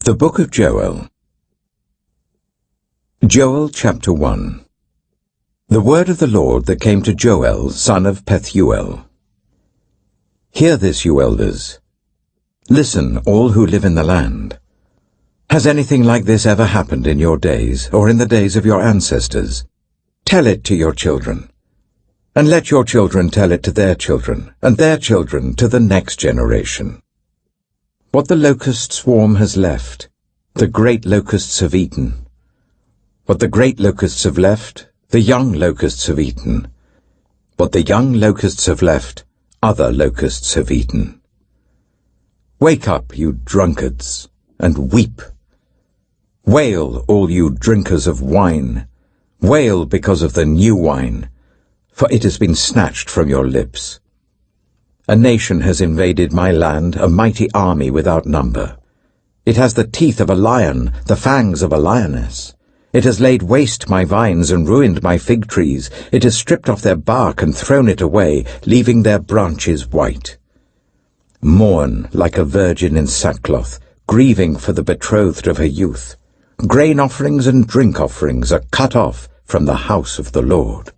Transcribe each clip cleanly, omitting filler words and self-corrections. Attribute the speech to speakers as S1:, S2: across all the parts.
S1: The Book of Joel. Joel chapter 1. The word of the Lord that came to Joel, son of Pethuel. Hear this, you elders. Listen, all who live in the land. Has anything like this ever happened in your days, or in the days of your ancestors? Tell it to your children. And let your children tell it to their children, and their children to the next generation. What the locust swarm has left, the great locusts have eaten. What the great locusts have left, the young locusts have eaten. What the young locusts have left, other locusts have eaten. Wake up, you drunkards, and weep. Wail, all you drinkers of wine. Wail because of the new wine, for it has been snatched from your lips. A nation has invaded my land, a mighty army without number. It has the teeth of a lion, the fangs of a lioness. It has laid waste my vines and ruined my fig trees. It has stripped off their bark and thrown it away, leaving their branches white. Mourn like a virgin in sackcloth, grieving for the betrothed of her youth. Grain offerings and drink offerings are cut off from the house of the Lord.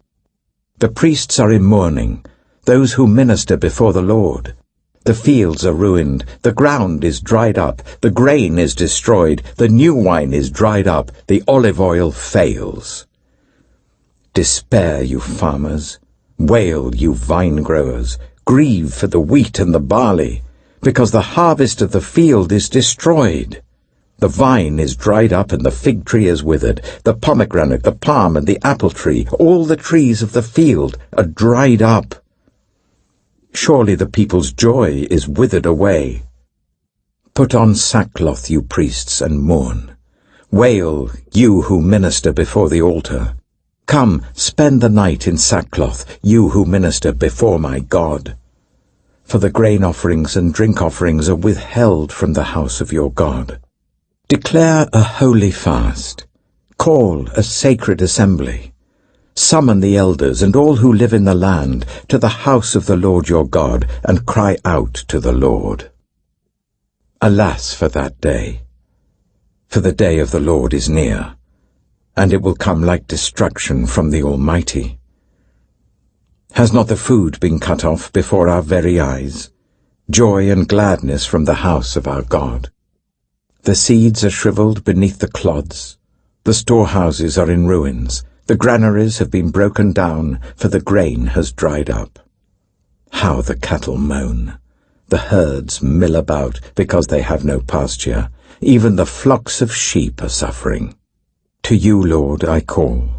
S1: The priests are in mourning, those who minister before the Lord. The fields are ruined, the ground is dried up, the grain is destroyed, the new wine is dried up, the olive oil fails. Despair, you farmers, wail, you vine growers, grieve for the wheat and the barley, because the harvest of the field is destroyed. The vine is dried up and the fig tree is withered, the pomegranate, the palm and the apple tree, all the trees of the field are dried up. Surely the people's joy is withered away. Put on sackcloth, you priests, and mourn. Wail, you who minister before the altar. Come, spend the night in sackcloth, you who minister before my God. For the grain offerings and drink offerings are withheld from the house of your God. Declare a holy fast. Call a sacred assembly. Summon the elders and all who live in the land to the house of the Lord your God, and cry out to the Lord. Alas for that day! For the day of the Lord is near, and it will come like destruction from the Almighty. Has not the food been cut off before our very eyes? Joy and gladness from the house of our God. The seeds are shriveled beneath the clods. The storehouses are in ruins. The granaries have been broken down, for the grain has dried up. How the cattle moan! The herds mill about, because they have no pasture. Even the flocks of sheep are suffering. To you, Lord, I call.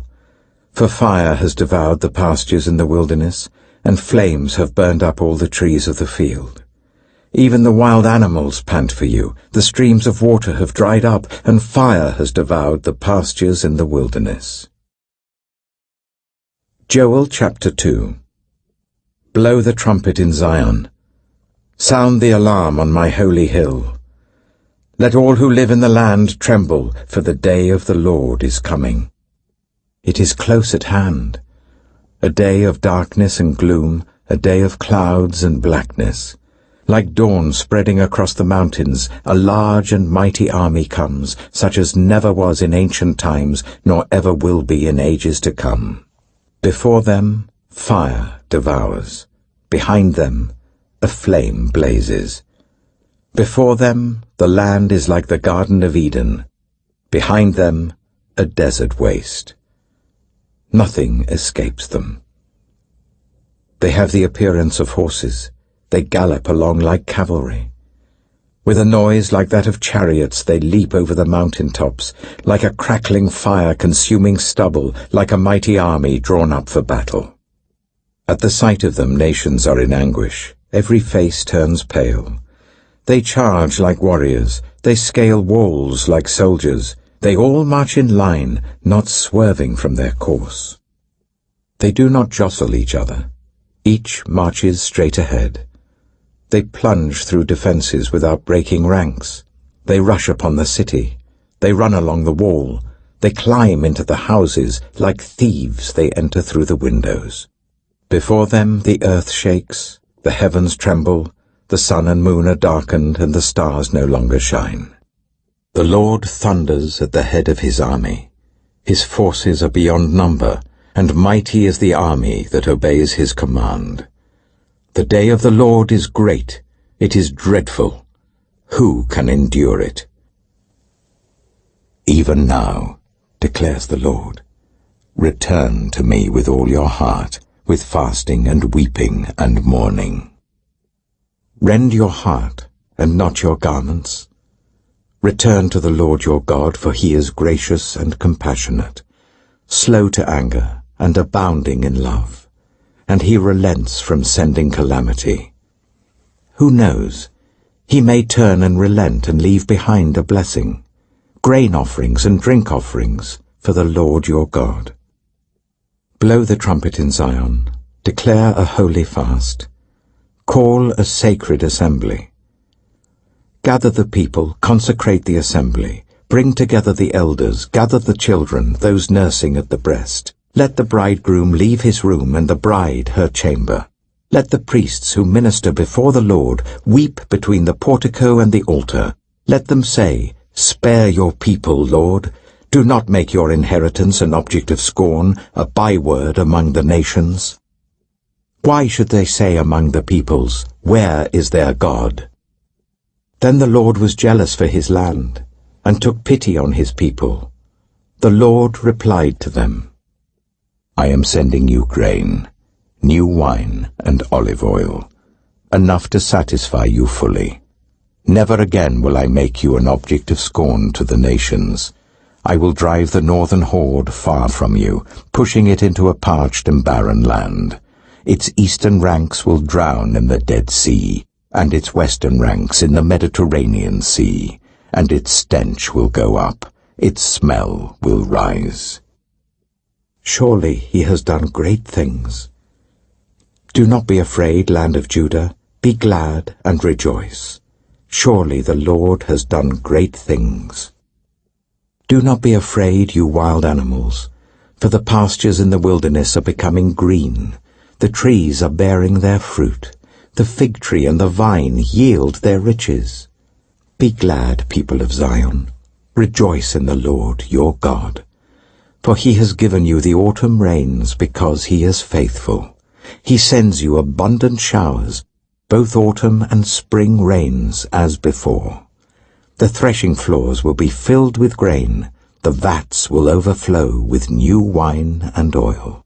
S1: For fire has devoured the pastures in the wilderness, and flames have burned up all the trees of the field. Even the wild animals pant for you. The streams of water have dried up, and fire has devoured the pastures in the wilderness. Joel chapter 2. Blow the trumpet in Zion. Sound the alarm on my holy hill. Let all who live in the land tremble, for the day of the Lord is coming. It is close at hand, a day of darkness and gloom, a day of clouds and blackness. Like dawn spreading across the mountains, a large and mighty army comes, such as never was in ancient times, nor ever will be in ages to come. Before them, fire devours. Behind them, a flame blazes. Before them, the land is like the Garden of Eden. Behind them, a desert waste. Nothing escapes them. They have the appearance of horses. They gallop along like cavalry. With a noise like that of chariots they leap over the mountain tops, like a crackling fire consuming stubble, like a mighty army drawn up for battle. At the sight of them nations are in anguish, every face turns pale. They charge like warriors, they scale walls like soldiers, they all march in line, not swerving from their course. They do not jostle each other, each marches straight ahead. They plunge through defenses without breaking ranks. They rush upon the city. They run along the wall. They climb into the houses. Like thieves they enter through the windows. Before them the earth shakes, the heavens tremble, the sun and moon are darkened, and the stars no longer shine. The Lord thunders at the head of his army. His forces are beyond number, and mighty is the army that obeys his command. The day of the Lord is great, it is dreadful. Who can endure it? Even now, declares the Lord, return to me with all your heart, with fasting and weeping and mourning. Rend your heart, and not your garments. Return to the Lord your God, for he is gracious and compassionate, slow to anger and abounding in love, and he relents from sending calamity. Who knows? He may turn and relent and leave behind a blessing, grain offerings and drink offerings for the Lord your God. Blow the trumpet in Zion, declare a holy fast, call a sacred assembly. Gather the people, consecrate the assembly, bring together the elders, gather the children, those nursing at the breast. Let the bridegroom leave his room and the bride her chamber. Let the priests who minister before the Lord weep between the portico and the altar. Let them say, spare your people, Lord. Do not make your inheritance an object of scorn, a byword among the nations. Why should they say among the peoples, where is their God? Then the Lord was jealous for his land, and took pity on his people. The Lord replied to them, I am sending you grain, new wine and olive oil, enough to satisfy you fully. Never again will I make you an object of scorn to the nations. I will drive the northern horde far from you, pushing it into a parched and barren land. Its eastern ranks will drown in the Dead Sea, and its western ranks in the Mediterranean Sea, and its stench will go up, its smell will rise. Surely he has done great things. Do not be afraid, land of Judah, be glad and rejoice. Surely the Lord has done great things. Do not be afraid, you wild animals, for the pastures in the wilderness are becoming green, the trees are bearing their fruit. The fig tree and the vine yield their riches. Be glad, people of Zion. Rejoice in the Lord your God. For he has given you the autumn rains because he is faithful. He sends you abundant showers, both autumn and spring rains as before. The threshing floors will be filled with grain. The vats will overflow with new wine and oil.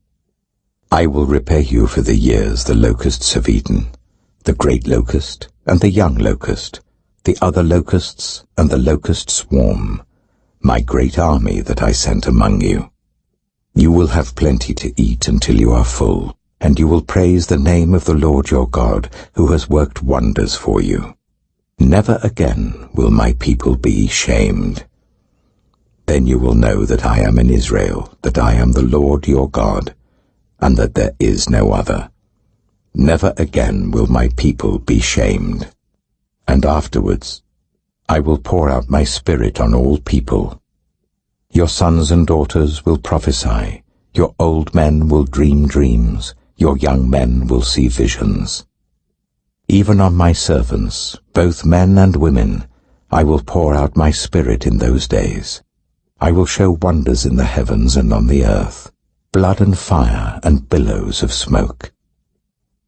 S1: I will repay you for the years the locusts have eaten. The great locust and the young locust, the other locusts and the locust swarm, my great army that I sent among you. You will have plenty to eat until you are full, and you will praise the name of the Lord your God, who has worked wonders for you. Never again will my people be shamed. Then you will know that I am in Israel, that I am the Lord your God, and that there is no other. Never again will my people be shamed. And afterwards I will pour out my spirit on all people. Your sons and daughters will prophesy, your old men will dream dreams, your young men will see visions. Even on my servants, both men and women, I will pour out my spirit in those days. I will show wonders in the heavens and on the earth, blood and fire and billows of smoke.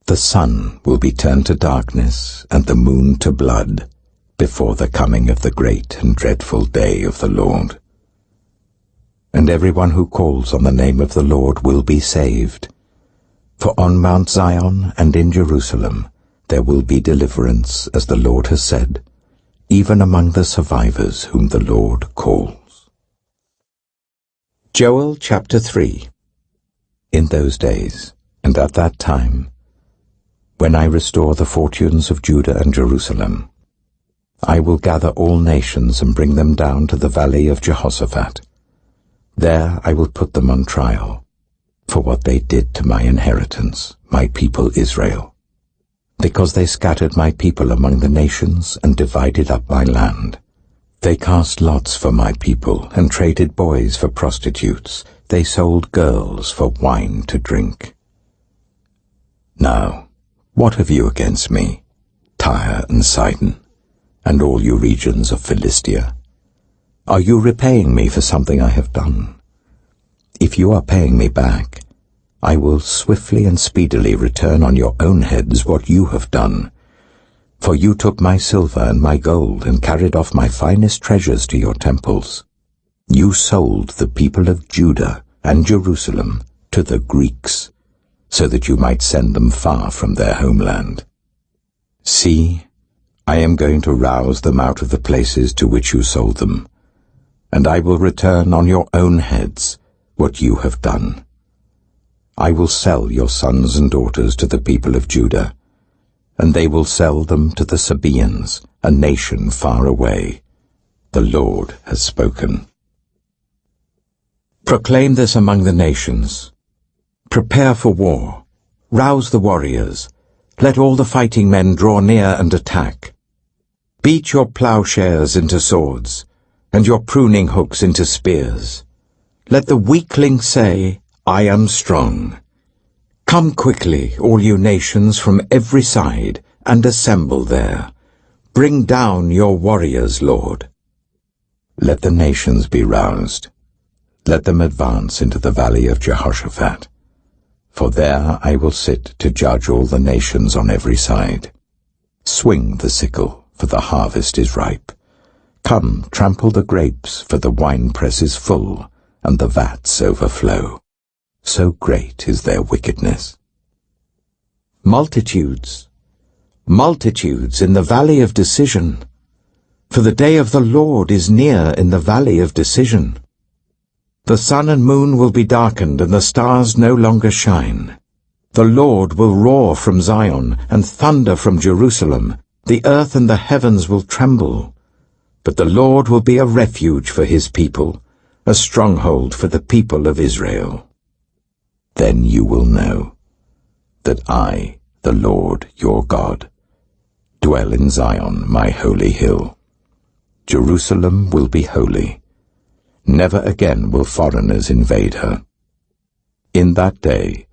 S1: The sun will be turned to darkness and the moon to blood before the coming of the great and dreadful day of the Lord. And everyone who calls on the name of the Lord will be saved. For on Mount Zion and in Jerusalem there will be deliverance, as the Lord has said, even among the survivors whom the Lord calls. Joel chapter 3. In those days, and at that time, when I restore the fortunes of Judah and Jerusalem, I will gather all nations and bring them down to the valley of Jehoshaphat. There I will put them on trial for what they did to my inheritance, my people Israel, because they scattered my people among the nations and divided up my land. They cast lots for my people and traded boys for prostitutes. They sold girls for wine to drink. Now, what have you against me, Tyre and Sidon, and all you regions of Philistia? Are you repaying me for something I have done? If you are paying me back, I will swiftly and speedily return on your own heads what you have done. For you took my silver and my gold and carried off my finest treasures to your temples. You sold the people of Judah and Jerusalem to the Greeks, so that you might send them far from their homeland. See, I am going to rouse them out of the places to which you sold them, and I will return on your own heads what you have done. I will sell your sons and daughters to the people of Judah, and they will sell them to the Sabaeans, a nation far away. The Lord has spoken. Proclaim this among the nations. Prepare for war. Rouse the warriors. Let all the fighting men draw near and attack. Beat your plowshares into swords, and your pruning hooks into spears. Let the weakling say, I am strong. Come quickly, all you nations from every side, and assemble there. Bring down your warriors, Lord. Let the nations be roused. Let them advance into the valley of Jehoshaphat. For there I will sit to judge all the nations on every side. Swing the sickle, for the harvest is ripe. Come, trample the grapes, for the winepress is full, and the vats overflow. So great is their wickedness. Multitudes, multitudes in the valley of decision. For the day of the Lord is near in the valley of decision. The sun and moon will be darkened, and the stars no longer shine. The Lord will roar from Zion, and thunder from Jerusalem. The earth and the heavens will tremble. But the Lord will be a refuge for his people, a stronghold for the people of Israel. Then you will know that I, the Lord your God, dwell in Zion, my holy hill. Jerusalem will be holy. Never again will foreigners invade her. In that day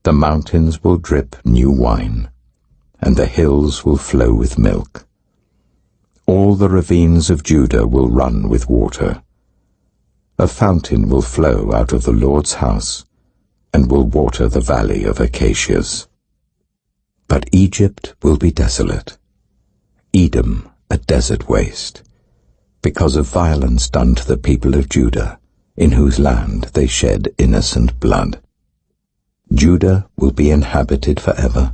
S1: the mountains will drip new wine, and the hills will flow with milk. All the ravines of Judah will run with water. A fountain will flow out of the Lord's house, and will water the valley of acacias. But Egypt will be desolate, Edom a desert waste, because of violence done to the people of Judah, in whose land they shed innocent blood. Judah will be inhabited forever,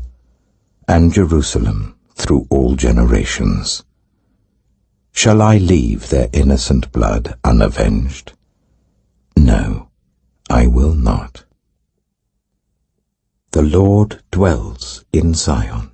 S1: and Jerusalem through all generations. Shall I leave their innocent blood unavenged? No, I will not. The Lord dwells in Zion.